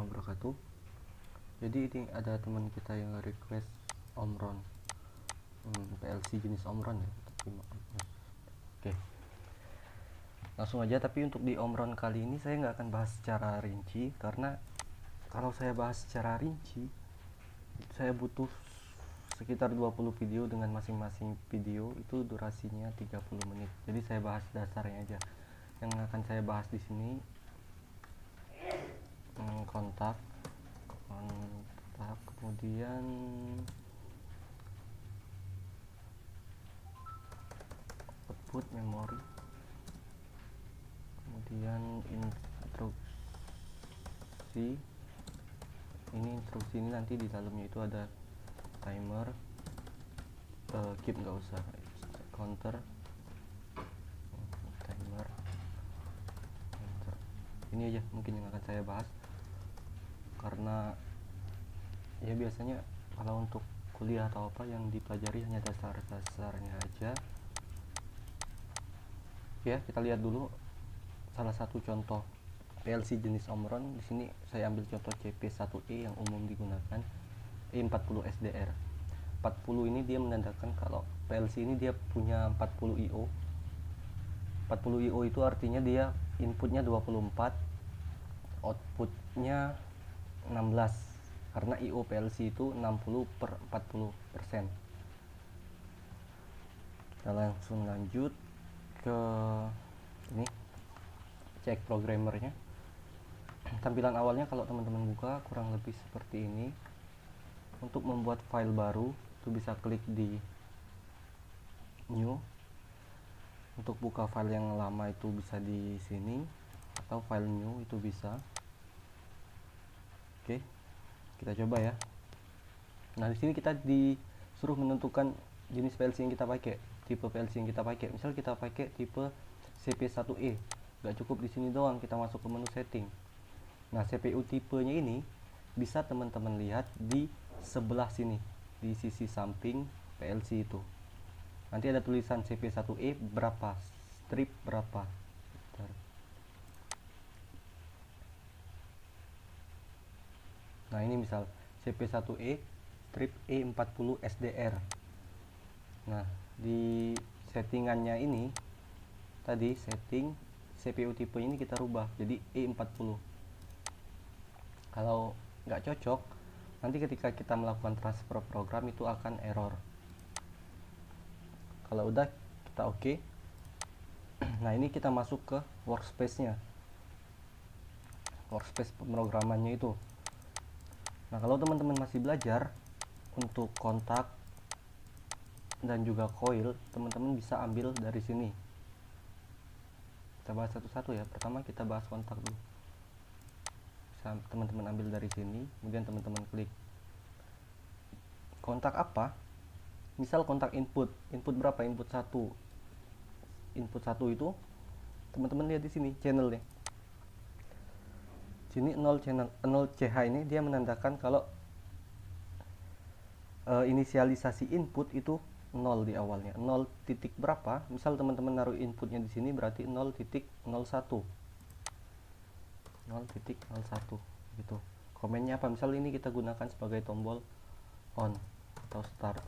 warahmatullahi wabarakatuh. Jadi ini ada teman kita yang request Omron, PLC jenis Omron ya. Oke, langsung aja. Tapi untuk di Omron kali ini saya nggak akan bahas secara rinci, karena kalau saya bahas secara rinci saya butuh sekitar 20 video dengan masing-masing video itu durasinya 30 menit. Jadi saya bahas dasarnya aja. Yang akan saya bahas di sini kontak, kemudian output, memori, kemudian instruksi. Instruksi ini nanti di dalamnya itu ada timer, keep nggak usah, counter, timer, enter. Ini aja mungkin yang akan saya bahas, karena ya biasanya kalau untuk kuliah atau apa yang dipelajari hanya dasar-dasarnya aja. Ya, kita lihat dulu salah satu contoh PLC jenis Omron. Di sini saya ambil contoh CP1E yang umum digunakan, E40 SDR. 40 ini dia menandakan kalau PLC ini dia punya 40 IO. 40 IO itu artinya dia inputnya 24, outputnya 16, karena IO PLC itu 60/40%. Kita langsung lanjut ke ini, cek programmernya. Tampilan awalnya kalau teman-teman buka kurang lebih seperti ini. Untuk membuat file baru itu bisa klik di new. Untuk buka file yang lama itu bisa di sini, atau file new itu bisa. Oke, kita coba ya. Nah, di sini kita disuruh menentukan jenis PLC yang kita pakai, tipe PLC yang kita pakai. Misal kita pakai tipe CP1E, nggak cukup di sini doang, kita masuk ke menu setting. Nah, CPU tipenya ini bisa teman-teman lihat di sebelah sini, di sisi samping PLC itu. Nanti ada tulisan CP1E berapa, strip berapa. Bentar. Nah, ini misal CP1E strip E40 SDR. Nah, di settingannya ini tadi setting CPU tipe ini kita rubah jadi E40. Kalau nggak cocok, nanti ketika kita melakukan transfer program itu akan error. Kalau udah kita oke. Nah, ini kita masuk ke workspace-nya, workspace pemrogramannya itu. Nah, kalau teman-teman masih belajar untuk kontak dan juga coil, teman-teman bisa ambil dari sini. Kita bahas satu-satu ya. Pertama kita bahas kontak dulu. Bisa teman-teman ambil dari sini, kemudian teman-teman klik kontak apa. Misal kontak input berapa? Input 1 itu teman-teman lihat di sini channelnya. Sini 0 channel, 0 CH ini dia menandakan kalau inisialisasi input itu 0 di awalnya. 0 titik berapa? Misal teman-teman naruh inputnya di sini berarti 0.01. 0.01 gitu. Komennya apa? Misal ini kita gunakan sebagai tombol on atau start.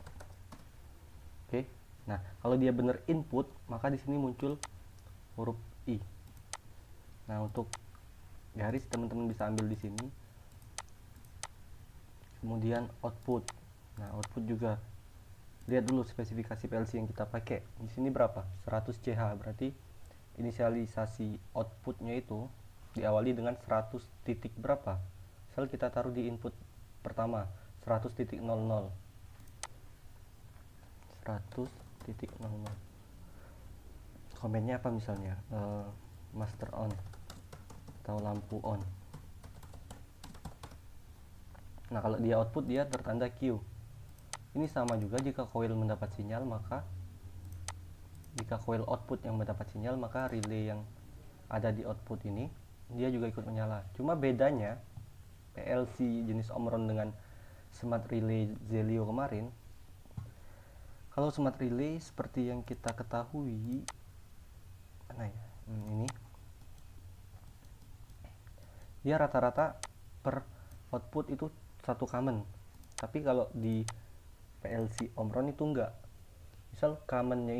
Oke. Nah, kalau dia benar input, maka di sini muncul huruf I. Nah, untuk garis teman-teman bisa ambil di sini. Kemudian output. Nah, output juga lihat dulu spesifikasi PLC yang kita pakai. Di sini berapa? 100 CH, berarti inisialisasi outputnya itu diawali dengan 100 titik berapa. Misal kita taruh di input pertama 100.00. 100.00. Komennya apa misalnya? Master on atau lampu on. Nah, kalau dia output dia bertanda Q. Ini sama juga jika coil mendapat sinyal, maka jika coil output yang mendapat sinyal, maka relay yang ada di output ini dia juga ikut menyala. Cuma bedanya PLC jenis Omron dengan smart relay Zelio kemarin, kalau smart relay seperti yang kita ketahui, mana ya, ini dia rata-rata per output itu satu common. Tapi kalau di PLC Omron itu enggak. Misal common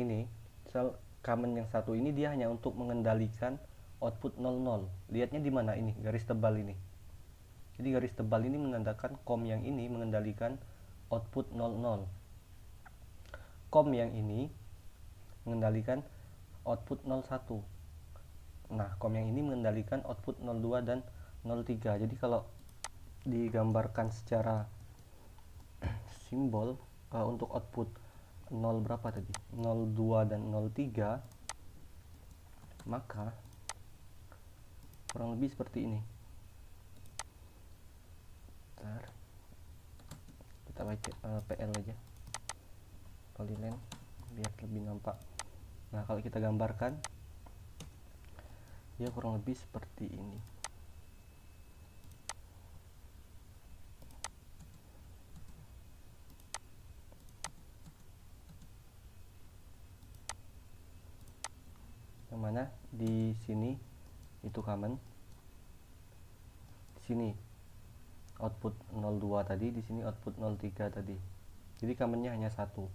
yang satu ini dia hanya untuk mengendalikan output 00. Lihatnya di mana ini, garis tebal ini. Jadi garis tebal ini menandakan COM yang ini mengendalikan output 00. COM yang ini mengendalikan output 01. Nah, COM yang ini mengendalikan output 02 dan 03. Jadi kalau digambarkan secara simbol untuk output 0 berapa tadi? 02 dan 03, maka kurang lebih seperti ini. Bentar. Kita pakai PL aja. Polyline biar lebih nampak. Nah, kalau kita gambarkan dia kurang lebih seperti ini. Yang mana di sini itu common, di sini output 02 tadi, di sini output 03 tadi. Jadi commonnya hanya satu.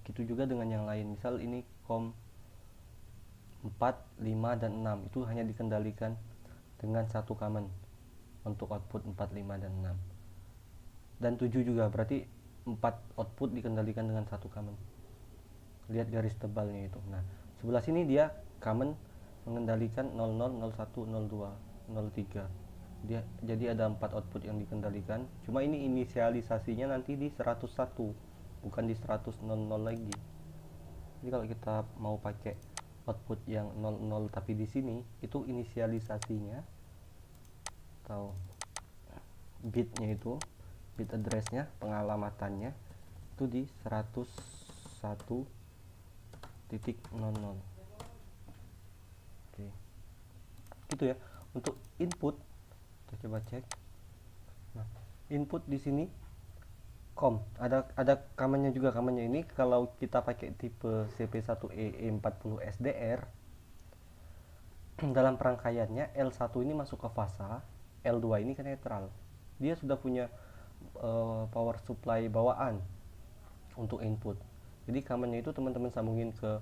Begitu juga dengan yang lain. Misal ini COM 4, 5, dan 6 itu hanya dikendalikan dengan satu common untuk output 4, 5, dan 6. Dan 7 juga, berarti 4 output dikendalikan dengan satu common. Lihat garis tebalnya itu. Nah, sebelah sini dia common mengendalikan 00, 01, 02, 03. Jadi ada 4 output yang dikendalikan. Cuma ini inisialisasinya nanti di 101, bukan di 100 lagi. Jadi kalau kita mau pakai output yang 00 tapi di sini itu inisialisasinya atau bitnya itu, bit addressnya, pengalamatannya itu di 101.00. Oke, gitu ya untuk input. Kita coba cek. Nah, input di sini COM ada commonnya juga. Commonnya ini kalau kita pakai tipe CP1E E40 SDR, dalam perangkaiannya L1 ini masuk ke fasa, L2 ini ke netral. Dia sudah punya power supply bawaan untuk input. Jadi commonnya itu teman-teman sambungin ke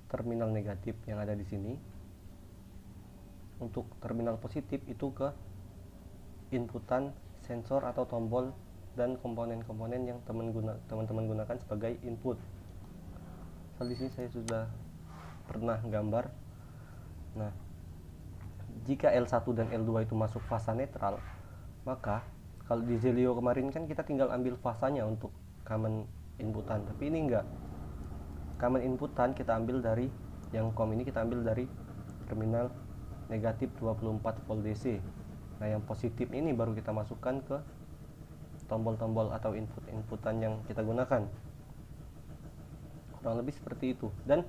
terminal negatif yang ada di sini. Untuk terminal positif itu ke inputan sensor atau tombol dan komponen-komponen yang teman-teman gunakan sebagai input. Di sini saya sudah pernah gambar. Nah, jika L1 dan L2 itu masuk fasa netral, maka kalau di Zelio kemarin kan kita tinggal ambil fasanya untuk common inputan, tapi ini enggak. Common inputan kita ambil dari yang COM ini, kita ambil dari terminal negatif 24 volt DC. Nah, yang positif ini baru kita masukkan ke tombol-tombol atau inputan yang kita gunakan. Kurang lebih seperti itu. Dan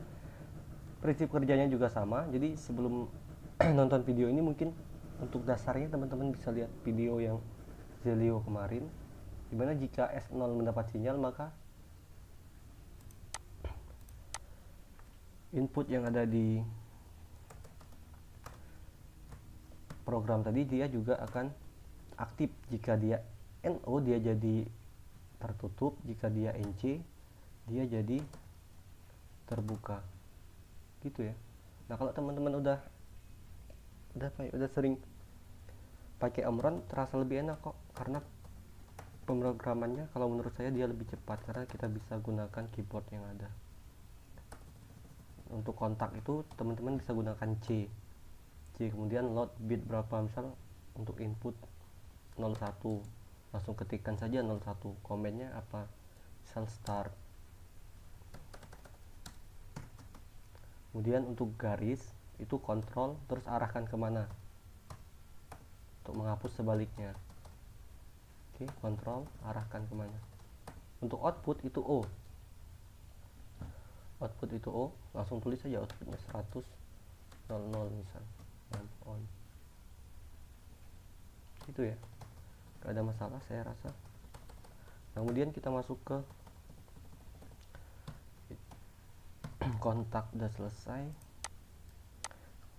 prinsip kerjanya juga sama. Jadi sebelum nonton video ini, mungkin untuk dasarnya teman-teman bisa lihat video yang Zelio kemarin, dimana jika S0 mendapat sinyal, maka input yang ada di program tadi dia juga akan aktif. Jika dia NO dia jadi tertutup, jika dia NC dia jadi terbuka, gitu ya. Nah, kalau teman-teman udah sering pakai Omron, terasa lebih enak kok, karena pemrogramannya kalau menurut saya dia lebih cepat karena kita bisa gunakan keyboard yang ada. Untuk kontak itu teman-teman bisa gunakan C, kemudian load bit berapa, misal untuk input 01, langsung ketikkan saja 01, komennya apa, misal start. Kemudian untuk garis itu kontrol, terus arahkan kemana untuk menghapus sebaliknya. Oke, kontrol, arahkan kemana. Untuk output itu O, langsung tulis saja outputnya 100 00 misal, on. Itu ya, gak ada masalah saya rasa. Kemudian kita masuk ke kontak, udah selesai.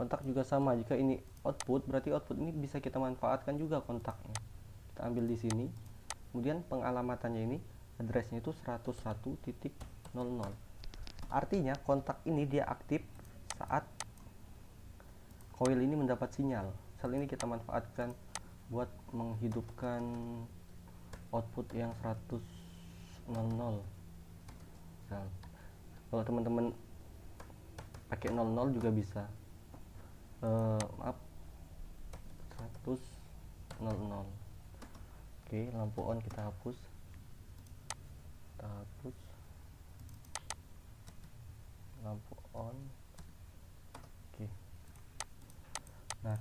Kontak juga sama, jika ini output berarti output ini bisa kita manfaatkan juga kontaknya. Kita ambil di sini, kemudian pengalamatannya ini addressnya itu 101.00. Artinya kontak ini dia aktif saat coil ini mendapat sinyal. Sel ini kita manfaatkan buat menghidupkan output yang 100.00. Nah, kalau teman-teman pakai 00 juga bisa. Maaf, 100.00. Oke, lampu on kita hapus. Lampu on. Oke. Nah,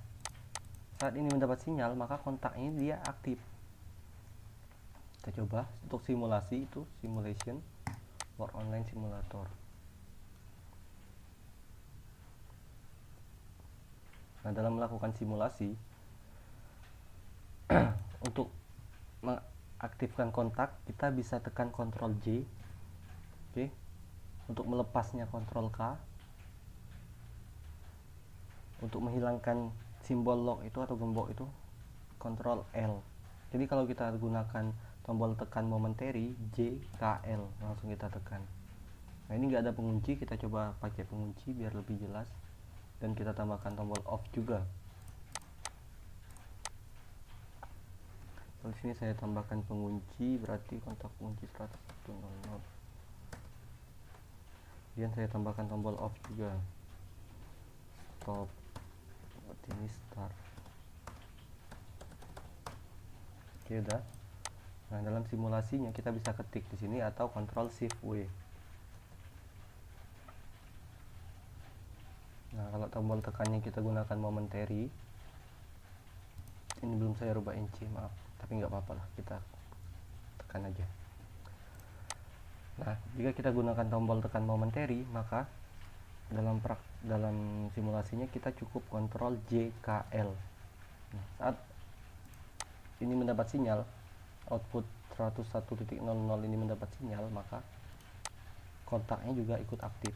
saat ini mendapat sinyal, maka kontak ini dia aktif. Kita coba untuk simulasi, itu simulation War Online Simulator. Nah, dalam melakukan simulasi untuk mengaktifkan kontak, kita bisa tekan Ctrl J. Oke. Untuk melepasnya Ctrl K. Untuk menghilangkan simbol lock itu atau gembok itu Ctrl L. Jadi kalau kita gunakan tombol tekan momentary J, K, L, langsung kita tekan. Nah, ini nggak ada pengunci, kita coba pakai pengunci biar lebih jelas. Dan kita tambahkan tombol off juga. Di sini saya tambahkan pengunci, berarti kontak kunci 101.00. Kemudian saya tambahkan tombol off juga. Stop. Ini start. Oke, udah. Nah, dalam simulasinya kita bisa ketik di sini atau Ctrl Shift W. Nah, kalau tombol tekannya kita gunakan momentary, ini belum saya rubah inci, maaf, tapi nggak apa-apa lah, kita tekan aja. Nah, jika kita gunakan tombol tekan momentary, maka dalam simulasinya kita cukup Ctrl J, K, L. Nah, saat ini mendapat sinyal, output 101.00 ini mendapat sinyal, maka kontaknya juga ikut aktif.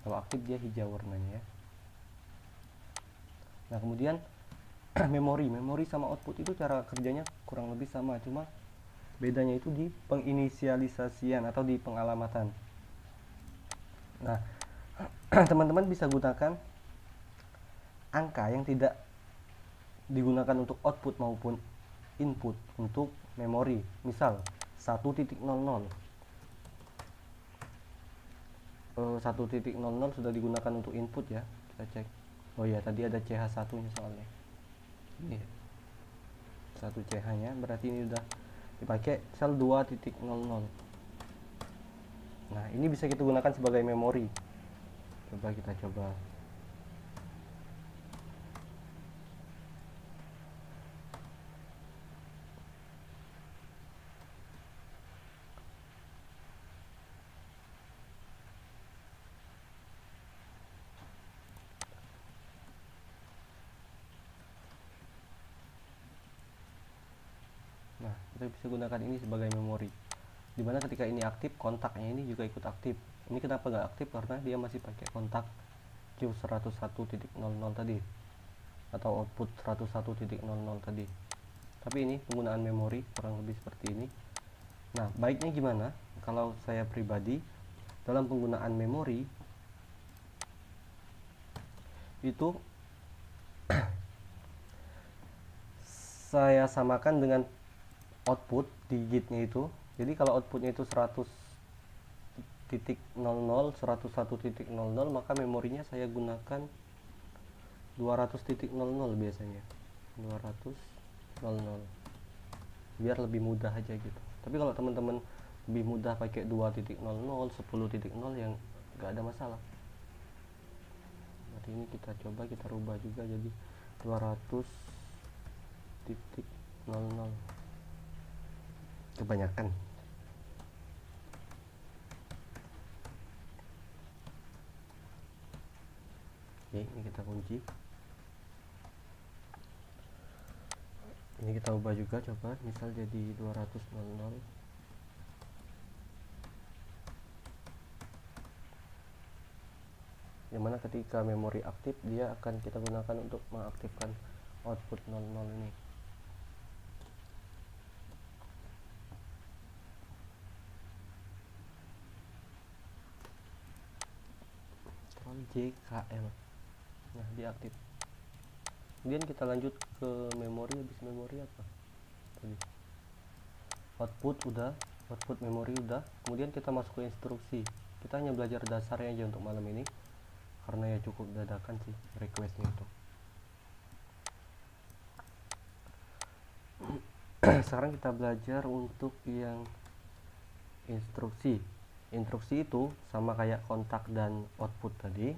Kalau aktif dia hijau warnanya. Nah, kemudian memori sama output itu cara kerjanya kurang lebih sama, cuma bedanya itu di penginisialisasian atau di pengalamatan. Nah, teman-teman bisa gunakan angka yang tidak digunakan untuk output maupun input untuk memori. Misal 1.00. 1.00 sudah digunakan untuk input ya. Kita cek. Oh ya, tadi ada CH1 nya soalnya. Ini 1 CH nya, berarti ini udah dipakai sel 2.00. Nah, ini bisa kita gunakan sebagai memori. Coba kita coba. Nah, kita bisa gunakan ini sebagai memori. Dimana ketika ini aktif, kontaknya ini juga ikut aktif. Ini kenapa nggak aktif? Karena dia masih pakai kontak Q101.00 tadi, atau output 101.00 tadi. Tapi ini penggunaan memori kurang lebih seperti ini. Nah, baiknya gimana? Kalau saya pribadi, dalam penggunaan memori itu saya samakan dengan output digitnya itu. Jadi kalau outputnya itu 100.00, maka memorinya saya gunakan 200.00 biasanya. 200.00 biar lebih mudah aja gitu. Tapi kalau teman-teman lebih mudah pakai 2.00, 10.0 yang nggak ada masalah. Jadi ini kita coba, kita rubah juga jadi 200.00. Kebanyakan. Oke, ini kita kunci. Ini kita ubah juga, coba misal jadi 200.00. dimana ketika memori aktif dia akan kita gunakan untuk mengaktifkan output 00 ini. JKL, nah diaktif. Kemudian kita lanjut ke memori. Habis memori apa tadi? Output udah, output memori udah. Kemudian kita masuk ke instruksi. Kita hanya belajar dasarnya aja untuk malam ini karena ya cukup dadakan sih requestnya itu. Sekarang kita belajar untuk yang instruksi. Instruksi itu sama kayak kontak dan output tadi,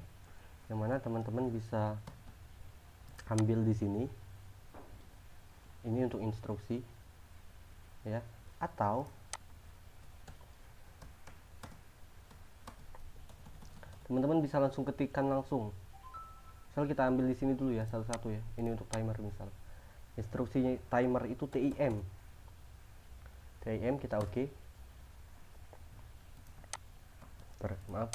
yang mana teman-teman bisa ambil di sini. Ini untuk instruksi ya, atau teman-teman bisa langsung ketikkan langsung. Misal kita ambil di sini dulu ya satu-satu ya. Ini untuk timer misal. Instruksinya timer itu TIM. TIM kita oke. Maaf.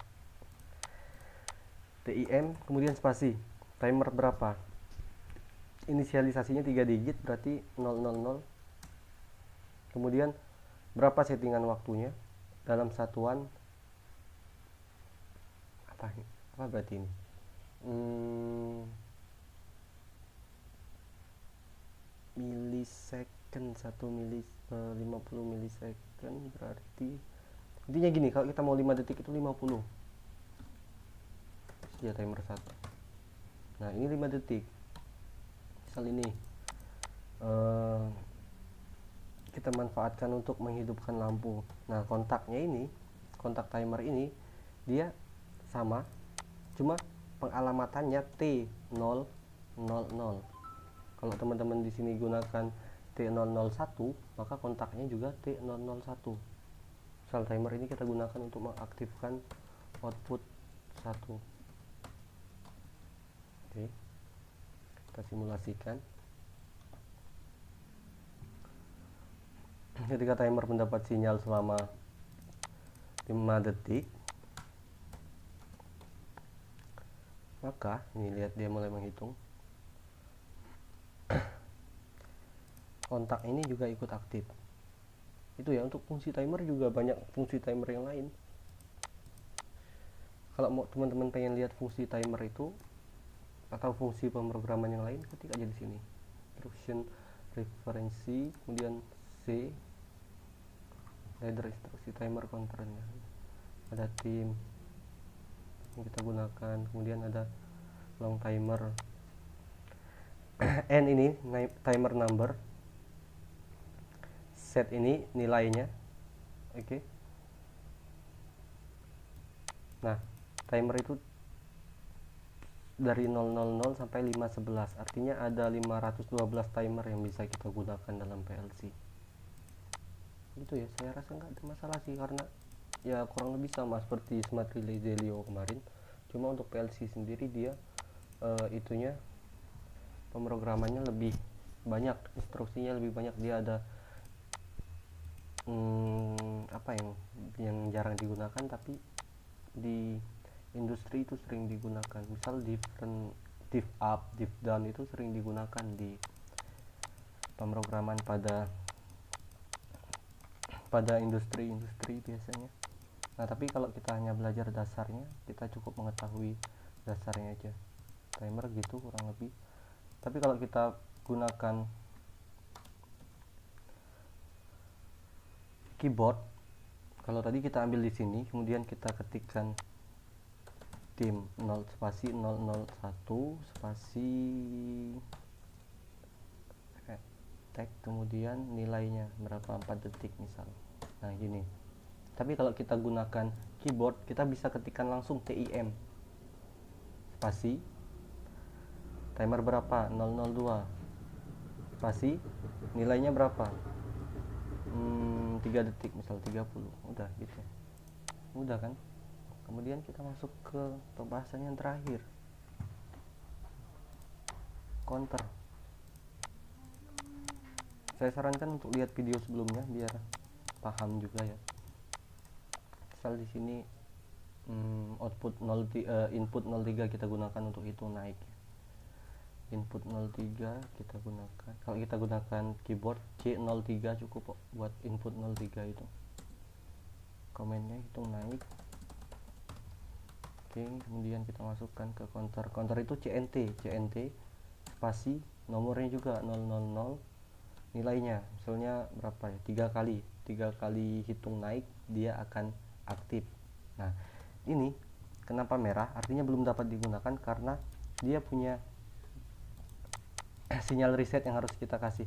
TIM kemudian spasi. Timer berapa? Inisialisasinya 3 digit berarti 000. Kemudian berapa settingan waktunya dalam satuan apa berarti ini? Milisecond, 50 milisecond berarti intinya gini, kalau kita mau 5 detik itu 50 ya timer 1. Nah ini 5 detik misal ini kita manfaatkan untuk menghidupkan lampu. Nah kontaknya ini, kontak timer ini dia sama, cuma pengalamatannya T000. Kalau teman-teman di sini gunakan T001, maka kontaknya juga T001. Misal timer ini kita gunakan untuk mengaktifkan output 1. Oke, kita simulasikan. Ketika timer mendapat sinyal selama 5 detik, maka ini lihat dia mulai menghitung. Kontak ini juga ikut aktif. Itu ya, untuk fungsi timer juga banyak fungsi timer yang lain. Kalau mau teman-teman pengen lihat fungsi timer itu atau fungsi pemrograman yang lain, ketik aja di sini. Instruction referensi, kemudian C, header instruksi timer counternya. Ada tim yang kita gunakan, kemudian ada long timer. N ini timer number, set ini nilainya. Oke. Nah timer itu dari 000 sampai 511, artinya ada 512 timer yang bisa kita gunakan dalam PLC. Gitu ya, saya rasa nggak ada masalah sih, karena ya kurang lebih sama seperti Smart Relay Zelio kemarin. Cuma untuk PLC sendiri dia itunya pemrogramannya lebih banyak, instruksinya lebih banyak. Dia ada apa yang jarang digunakan tapi di industri itu sering digunakan. Misal diff up, diff down itu sering digunakan di pemrograman pada industri biasanya. Nah tapi kalau kita hanya belajar dasarnya, kita cukup mengetahui dasarnya aja. Timer gitu kurang lebih. Tapi kalau kita gunakan keyboard, kalau tadi kita ambil di sini, kemudian kita ketikkan tim 0 spasi 001 spasi tag, kemudian nilainya berapa, 4 detik misal. Nah gini. Tapi kalau kita gunakan keyboard, kita bisa ketikkan langsung TIM spasi timer berapa, 002 spasi nilainya berapa, 3 detik misal, 30. Udah gitu, mudah kan. Kemudian kita masuk ke pembahasan yang terakhir, counter. Saya sarankan untuk lihat video sebelumnya biar paham juga ya. Misal di sini input 03 kita gunakan untuk hitung naik. Input 03 kita gunakan, kalau kita gunakan keyboard C03 cukup buat input 03 itu. Komennya hitung naik. Oke, kemudian kita masukkan ke counter itu CNT spasi, nomornya juga 000, nilainya misalnya berapa ya, 3 kali hitung naik dia akan aktif. Nah, ini kenapa merah, artinya belum dapat digunakan karena dia punya sinyal reset yang harus kita kasih.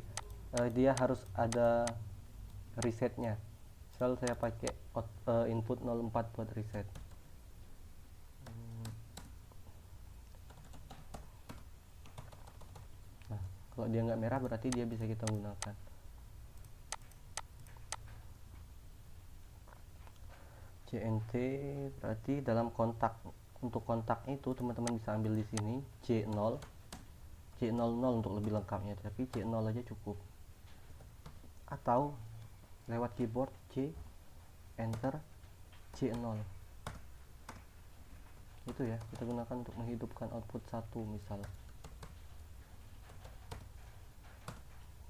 Dia harus ada resetnya. Misal saya pakai input 04 buat reset. Nah, kalau dia nggak merah berarti dia bisa kita gunakan. CNT berarti dalam kontak. Untuk kontak itu teman-teman bisa ambil di sini C0 untuk lebih lengkapnya, tapi C0 aja cukup. Atau lewat keyboard C enter C0. Itu ya, kita gunakan untuk menghidupkan output 1 misal.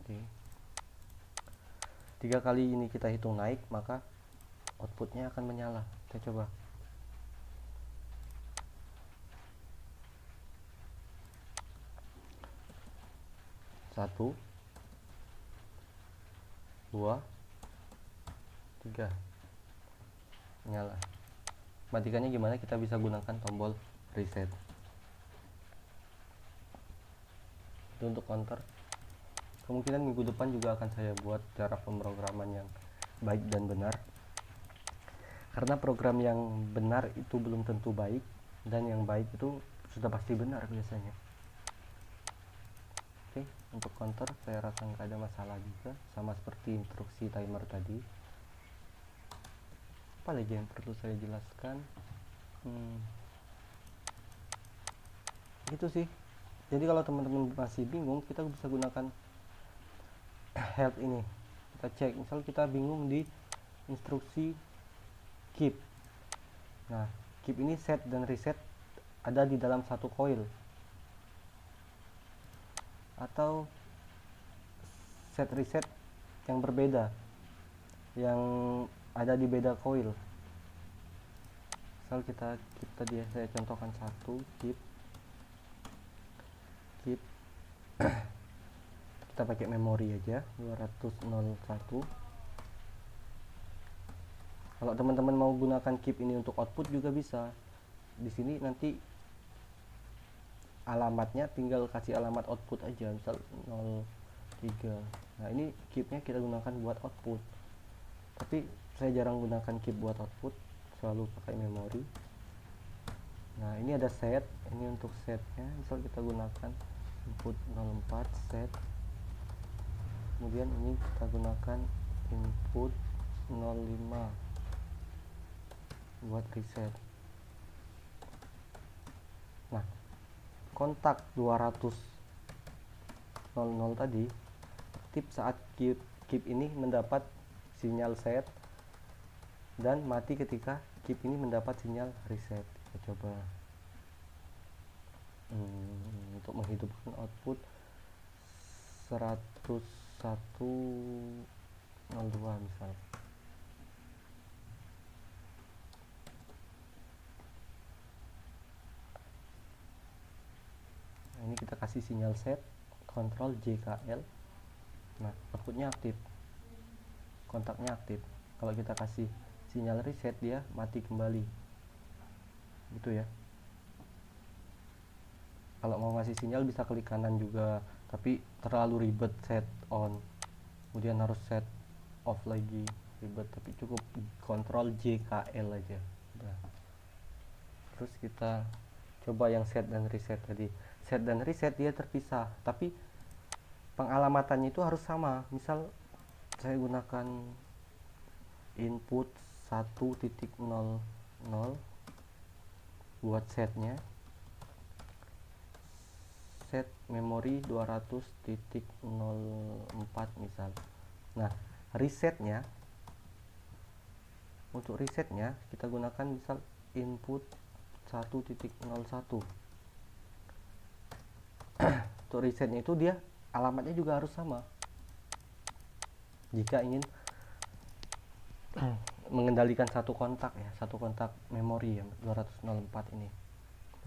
Oke. 3 kali ini kita hitung naik, maka outputnya akan menyala. Kita coba. Satu, 2, 3, nyala. Matikannya gimana? Kita bisa gunakan tombol reset. Itu untuk counter. Kemungkinan minggu depan juga akan saya buat cara pemrograman yang baik dan benar, karena program yang benar itu belum tentu baik, dan yang baik itu sudah pasti benar biasanya. Oke, untuk counter saya rasa nggak ada masalah juga, sama seperti instruksi timer tadi. Apa lagi yang perlu saya jelaskan? Itu sih. Jadi kalau teman-teman masih bingung, kita bisa gunakan help ini. Kita cek, misal kita bingung di instruksi keep. Nah, keep ini set dan reset ada di dalam satu coil, atau set reset yang berbeda, yang ada di beda coil. Misal kita tadi ya, saya contohkan satu keep kita pakai memori aja 201. Kalau teman-teman mau gunakan keep ini untuk output juga bisa. Di sini nanti alamatnya tinggal kasih alamat output aja, misal 03. Nah, ini keepnya kita gunakan buat output, tapi saya jarang gunakan keep buat output, selalu pakai memori. Nah, ini ada set, ini untuk setnya, misal kita gunakan input 04 set, kemudian ini kita gunakan input 05 buat reset. Nah, kontak 200 tadi aktif saat keep ini mendapat sinyal set, dan mati ketika keep ini mendapat sinyal reset. Kita coba untuk menghidupkan output 101.02 misal. Nah, ini kita kasih sinyal set, kontrol JKL. Nah, outputnya aktif, kontaknya aktif. Kalau kita kasih sinyal reset, dia mati kembali, gitu ya. Kalau mau ngasih sinyal bisa klik kanan juga, tapi terlalu ribet set on, kemudian harus set off lagi, ribet. Tapi cukup kontrol JKL aja udah. Terus kita coba yang set dan reset tadi. Set dan reset dia terpisah, tapi pengalamatannya itu harus sama. Misal saya gunakan input 1.00 buat setnya, set memori 200.04 misal. Nah, resetnya, untuk resetnya kita gunakan misal input 1.01. Untuk resetnya itu dia alamatnya juga harus sama jika ingin mengendalikan satu kontak ya, satu kontak memori ya 204 ini.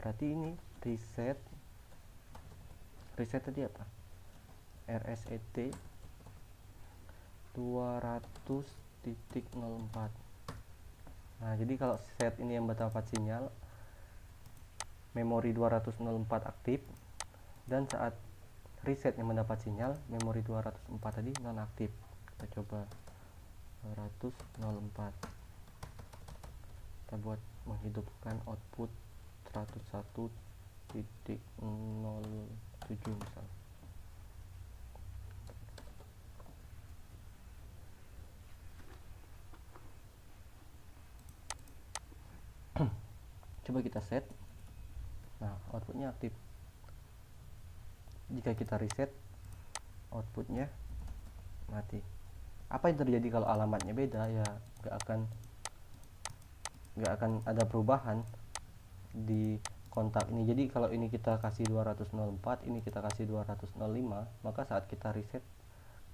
Berarti ini reset tadi apa, RSET 200.04. Nah jadi kalau set ini yang mendapat sinyal memori 204 aktif, dan saat reset yang mendapat sinyal memori 204 tadi non aktif. Kita coba 204, kita buat menghidupkan output 101.07 misal. Coba kita set. Nah outputnya aktif. Jika kita reset outputnya mati. Apa yang terjadi kalau alamatnya beda? Ya nggak akan ada perubahan di kontak ini. Jadi kalau ini kita kasih 204, ini kita kasih 205, maka saat kita reset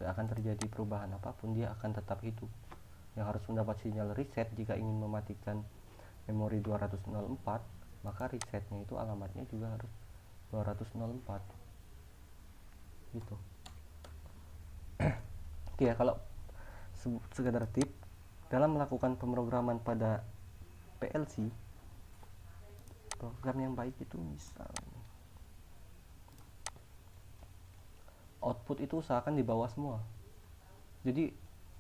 nggak akan terjadi perubahan apapun, dia akan tetap hidup. Yang harus mendapat sinyal reset jika ingin mematikan memori 204, maka resetnya itu alamatnya juga harus 204 gitu. Oke ya, kalau sekedar tip dalam melakukan pemrograman pada PLC, program yang baik itu misalnya output itu usahakan di bawah semua. Jadi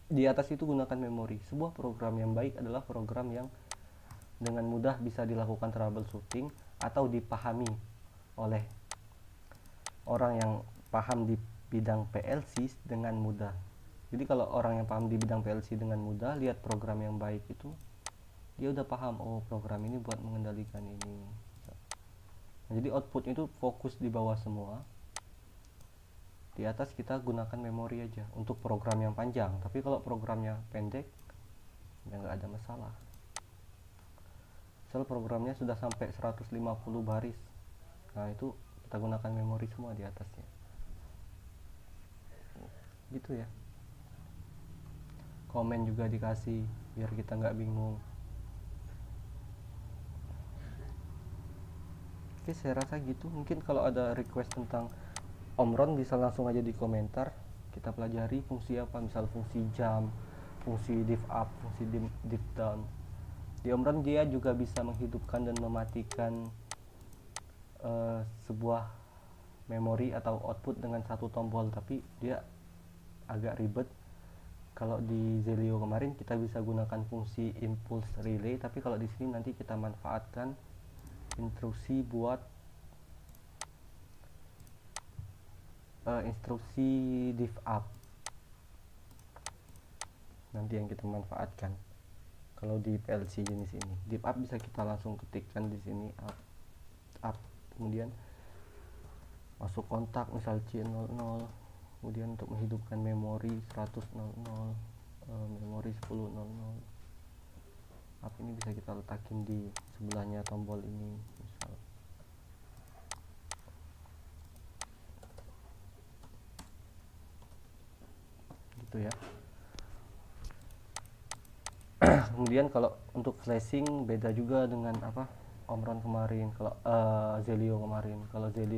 di atas itu gunakan memori. Sebuah program yang baik adalah program yang dengan mudah bisa dilakukan troubleshooting atau dipahami oleh orang yang paham di bidang PLC dengan mudah. Jadi kalau orang yang paham di bidang PLC dengan mudah lihat program yang baik itu, dia udah paham, oh program ini buat mengendalikan ini. Nah, jadi output itu fokus di bawah semua. Di atas kita gunakan memori aja untuk program yang panjang. Tapi kalau programnya pendek, ya nggak ada masalah. Misal programnya sudah sampai 150 baris, nah itu kita gunakan memori semua di atasnya gitu ya. Komen juga dikasih biar kita nggak bingung. Oke, saya rasa gitu. Mungkin kalau ada request tentang Omron bisa langsung aja di komentar, kita pelajari fungsi apa, misal fungsi jam, fungsi div up, fungsi div down. Di Omron dia juga bisa menghidupkan dan mematikan sebuah memori atau output dengan satu tombol, tapi dia agak ribet. Kalau di Zelio kemarin kita bisa gunakan fungsi impulse relay, tapi kalau di sini nanti kita manfaatkan instruksi buat instruksi div up nanti yang kita manfaatkan. Kalau di PLC jenis ini div up bisa kita langsung ketikkan di sini up, kemudian masuk kontak misal C00, kemudian untuk menghidupkan memori 100.00, memori 10.00. Up ini bisa kita letakin di sebelahnya tombol ini misal. Gitu ya. Kemudian kalau untuk flashing beda juga dengan apa Omron kemarin. Kalau Zelio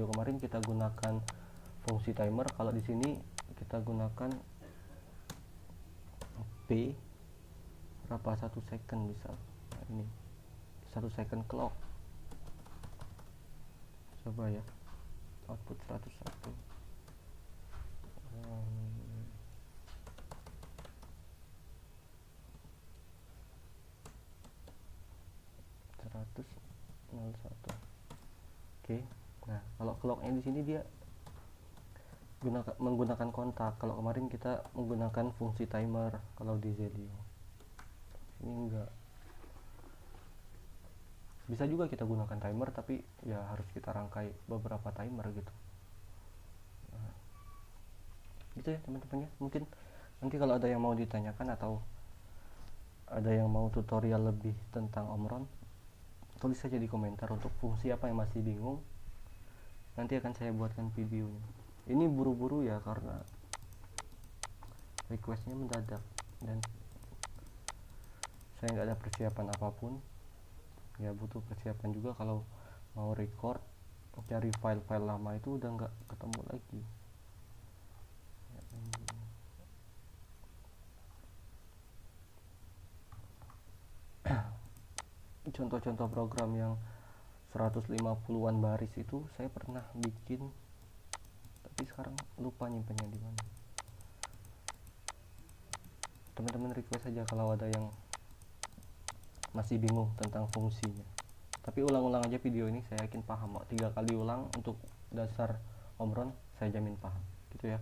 kemarin, kita gunakan fungsi timer. Kalau di sini kita gunakan P berapa, 1 second misal. Nah, ini 1 second clock. Coba ya, output 101. 101. Oke. Nah, kalau clocknya di sini dia menggunakan kontak. Kalau kemarin kita menggunakan fungsi timer kalau di Zelio. Ini enggak. Bisa juga kita gunakan timer, tapi ya harus kita rangkai beberapa timer gitu. Nah, gitu ya teman-teman ya. Mungkin nanti kalau ada yang mau ditanyakan atau ada yang mau tutorial lebih tentang Omron, tulis saja di komentar untuk fungsi apa yang masih bingung, nanti akan saya buatkan videonya. Ini buru-buru ya karena requestnya mendadak dan saya nggak ada persiapan apapun. Ya butuh persiapan juga kalau mau record, cari file-file lama itu udah nggak ketemu lagi. Contoh-contoh program yang 150-an baris itu saya pernah bikin, tapi sekarang lupa nyimpennya di mana. Teman-teman request aja kalau ada yang masih bingung tentang fungsinya. Tapi ulang-ulang aja video ini, saya yakin paham. 3 kali ulang untuk dasar Omron, saya jamin paham. Gitu ya.